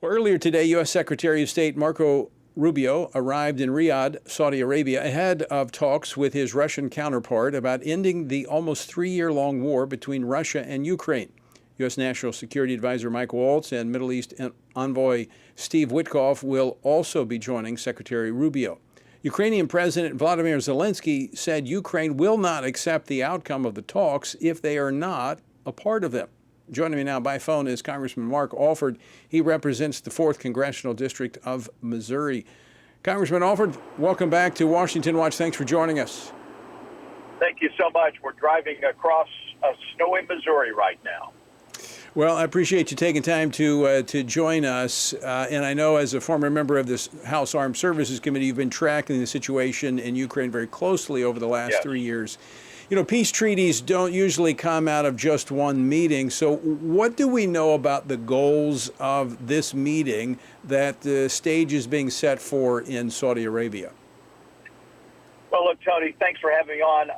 Well, earlier today, U.S. Secretary of State Marco Rubio arrived in Riyadh, Saudi Arabia, ahead of talks with his Russian counterpart about ending the almost 3-year-long war between Russia and Ukraine. U.S. National Security Advisor Mike Waltz and Middle East envoy Steve Witkoff will also be joining Secretary Rubio. Ukrainian President Vladimir Zelensky said Ukraine will not accept the outcome of the talks if they are not a part of them. Joining me now by phone is Congressman Mark Alford. He represents the 4th Congressional District of Missouri. Congressman Alford, welcome back to Washington Watch. Thanks for joining us. Thank you so much. We're driving across snowy Missouri right now. Well, I appreciate you taking time to join us. And I know as a former member of this House Armed Services Committee, you've been tracking the situation in Ukraine very closely over the last 3 years. You know, peace treaties don't usually come out of just one meeting. So what do we know about the goals of this meeting that the stage is being set for in Saudi Arabia? Well, look, Tony, thanks for having me on.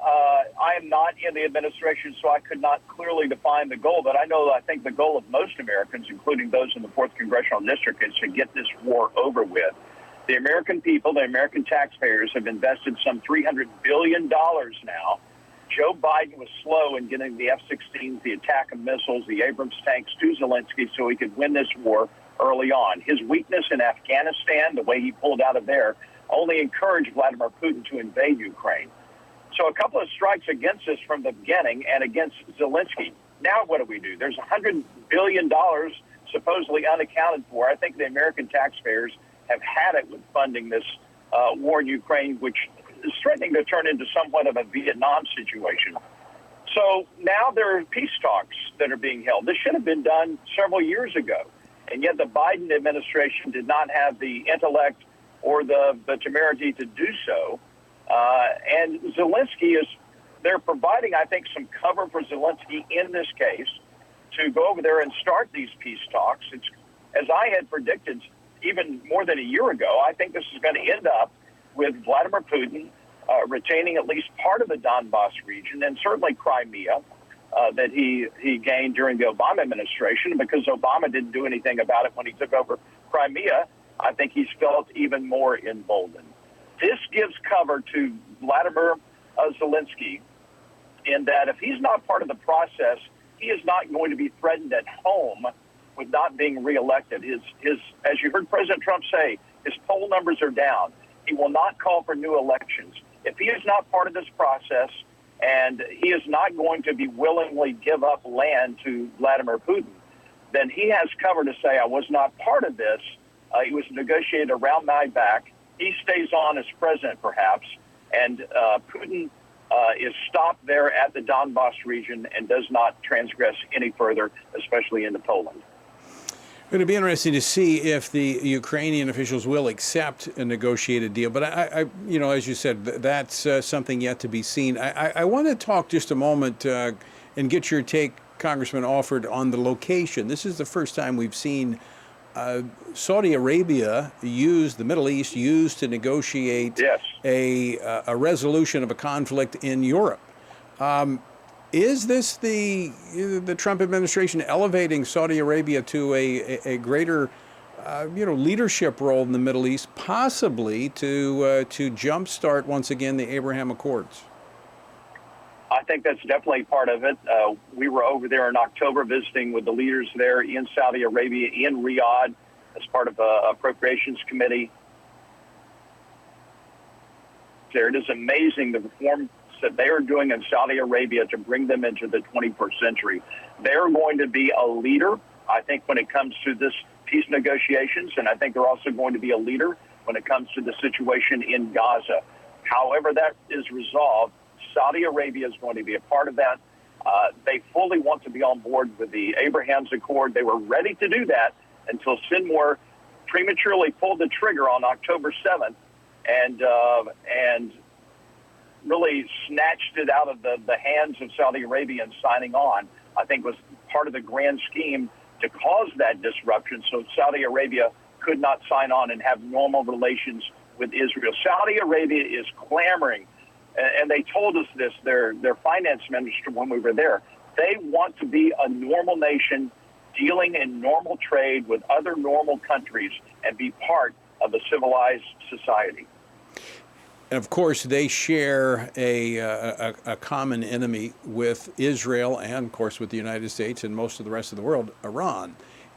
I am not in the administration, so I could not clearly define the goal. But I think the goal of most Americans, including those in the 4th Congressional District, is to get this war over with. The American people, the American taxpayers, have invested some $300 billion now. Joe Biden was slow in getting the F-16s, the attack of missiles, the Abrams tanks to Zelensky so he could win this war early on. His weakness in Afghanistan, the way he pulled out of there, only encouraged Vladimir Putin to invade Ukraine. So a couple of strikes against us from the beginning and against Zelensky. Now what do? There's $100 billion supposedly unaccounted for. I think the American taxpayers have had it with funding this war in Ukraine, which is threatening to turn into somewhat of a Vietnam situation. So now there are peace talks that are being held. This should have been done several years ago, and yet the Biden administration did not have the intellect or the temerity to do so. And Zelensky they're providing, I think, some cover for Zelensky in this case to go over there and start these peace talks. It's, as I had predicted even more than a year ago, I think this is going to end up with Vladimir Putin retaining at least part of the Donbass region and certainly Crimea that he gained during the Obama administration. Because Obama didn't do anything about it when he took over Crimea, I think he's felt even more emboldened. This gives cover to Vladimir Zelensky in that if he's not part of the process, he is not going to be threatened at home with not being reelected. His as you heard President Trump say, his poll numbers are down. He will not call for new elections. If he is not part of this process, and he is not going to be willingly give up land to Vladimir Putin, then he has cover to say, I was not part of this. It was negotiated around my back. He stays on as president, perhaps, and Putin is stopped there at the Donbass region and does not transgress any further, especially into Poland. It's going to be interesting to see if the Ukrainian officials will accept a negotiated deal. But I as you said, that's something yet to be seen. I want to talk just a moment and get your take, Congressman Alford, on the location. This is the first time we've seen Saudi Arabia the Middle East used to negotiate a resolution of a conflict in Europe. Is this the Trump administration elevating Saudi Arabia to a greater leadership role in the Middle East, possibly to jumpstart once again the Abraham Accords? I think that's definitely part of it. We were over there in October visiting with the leaders there in Saudi Arabia, in Riyadh, as part of an appropriations committee. It is amazing the reforms that they are doing in Saudi Arabia to bring them into the 21st century. They're going to be a leader, I think, when it comes to this peace negotiations, and I think they're also going to be a leader when it comes to the situation in Gaza. However that is resolved, Saudi Arabia is going to be a part of that. They fully want to be on board with the Abraham's Accord. They were ready to do that until Sinwar prematurely pulled the trigger on October 7th and really snatched it out of the hands of Saudi Arabia in signing on. I think was part of the grand scheme to cause that disruption so Saudi Arabia could not sign on and have normal relations with Israel. Saudi Arabia is clamoring, and they told us this, their finance minister when we were there. They want to be a normal nation dealing in normal trade with other normal countries and be part of a civilized society. And of course, they share a common enemy with Israel and, of course, with the United States and most of the rest of the world, Iran.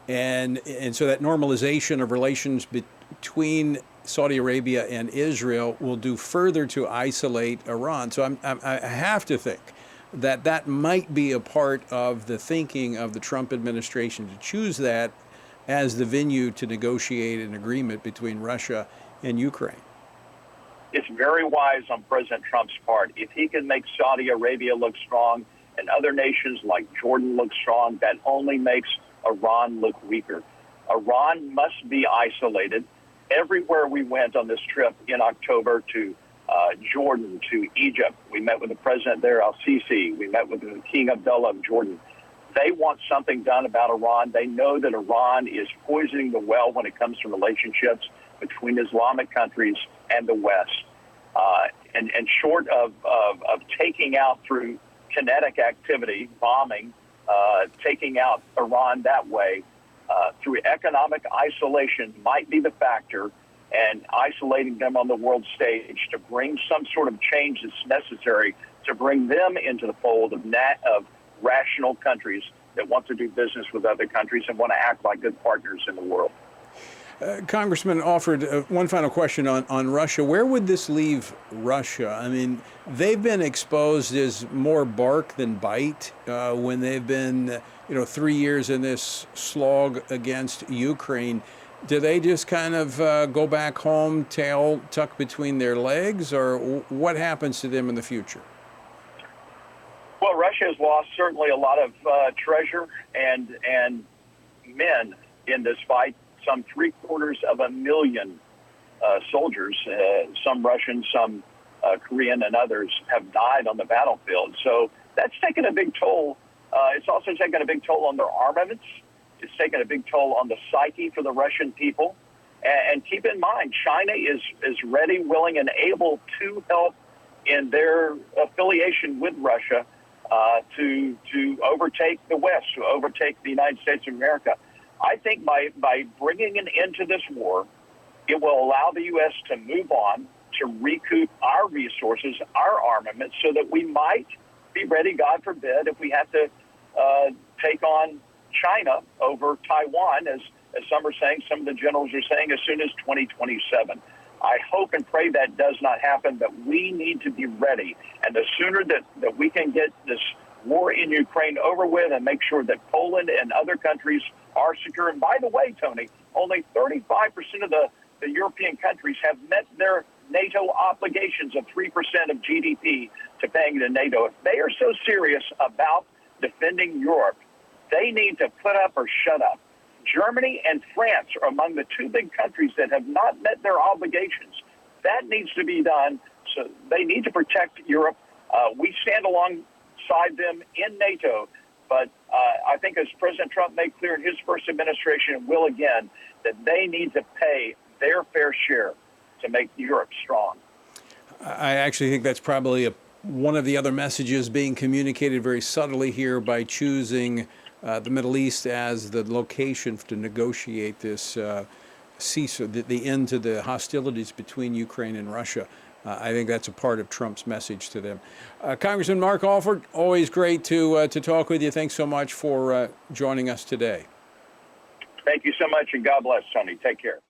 And so that normalization of relations between Saudi Arabia and Israel will do further to isolate Iran. So I have to think that that might be a part of the thinking of the Trump administration to choose that as the venue to negotiate an agreement between Russia and Ukraine. It's very wise on President Trump's part. If he can make Saudi Arabia look strong and other nations like Jordan look strong, that only makes Iran look weaker. Iran must be isolated. Everywhere we went on this trip in October to Jordan, to Egypt, we met with the president there, Al-Sisi. We met with the King Abdullah of Jordan. They want something done about Iran. They know that Iran is poisoning the well when it comes to relationships between Islamic countries and the West. And short of taking out through kinetic activity, bombing, taking out Iran that way, through economic isolation might be the factor, and isolating them on the world stage to bring some sort of change that's necessary to bring them into the fold of rational countries that want to do business with other countries and want to act like good partners in the world. Congressman Alford, one final question on Russia. Where would this leave Russia? I mean, they've been exposed as more bark than bite when they've been, 3 years in this slog against Ukraine. Do they just kind of go back home, tail tucked between their legs, or what happens to them in the future? Well, Russia has lost certainly a lot of treasure and men in this fight. Some 750,000 soldiers, some Russian, some Korean, and others have died on the battlefield. So that's taken a big toll. It's also taken a big toll on their armaments. It's taken a big toll on the psyche for the Russian people. And keep in mind, China is ready, willing, and able to help in their affiliation with Russia to overtake the West, to overtake the United States of America. I think by bringing an end to this war, it will allow the U.S. to move on, to recoup our resources, our armaments, so that we might be ready, God forbid, if we have to take on China over Taiwan, as some are saying, some of the generals are saying, as soon as 2027. I hope and pray that does not happen, but we need to be ready. And the sooner that we can get this war in Ukraine over with and make sure that Poland and other countries are secure. And by the way, Tony, only 35% of the European countries have met their NATO obligations of 3% of GDP to paying to NATO. If they are so serious about defending Europe, they need to put up or shut up. Germany and France are among the two big countries that have not met their obligations. That needs to be done. So they need to protect Europe. We stand alongside them in NATO. But I think, as President Trump made clear in his first administration and will again, that they need to pay their fair share to make Europe strong. I actually think that's probably one of the other messages being communicated very subtly here by choosing the Middle East as the location to negotiate this cease, the end to the hostilities between Ukraine and Russia. I think that's a part of Trump's message to them. Congressman Mark Alford, always great to talk with you. Thanks so much for joining us today. Thank you so much, and God bless, Tony. Take care.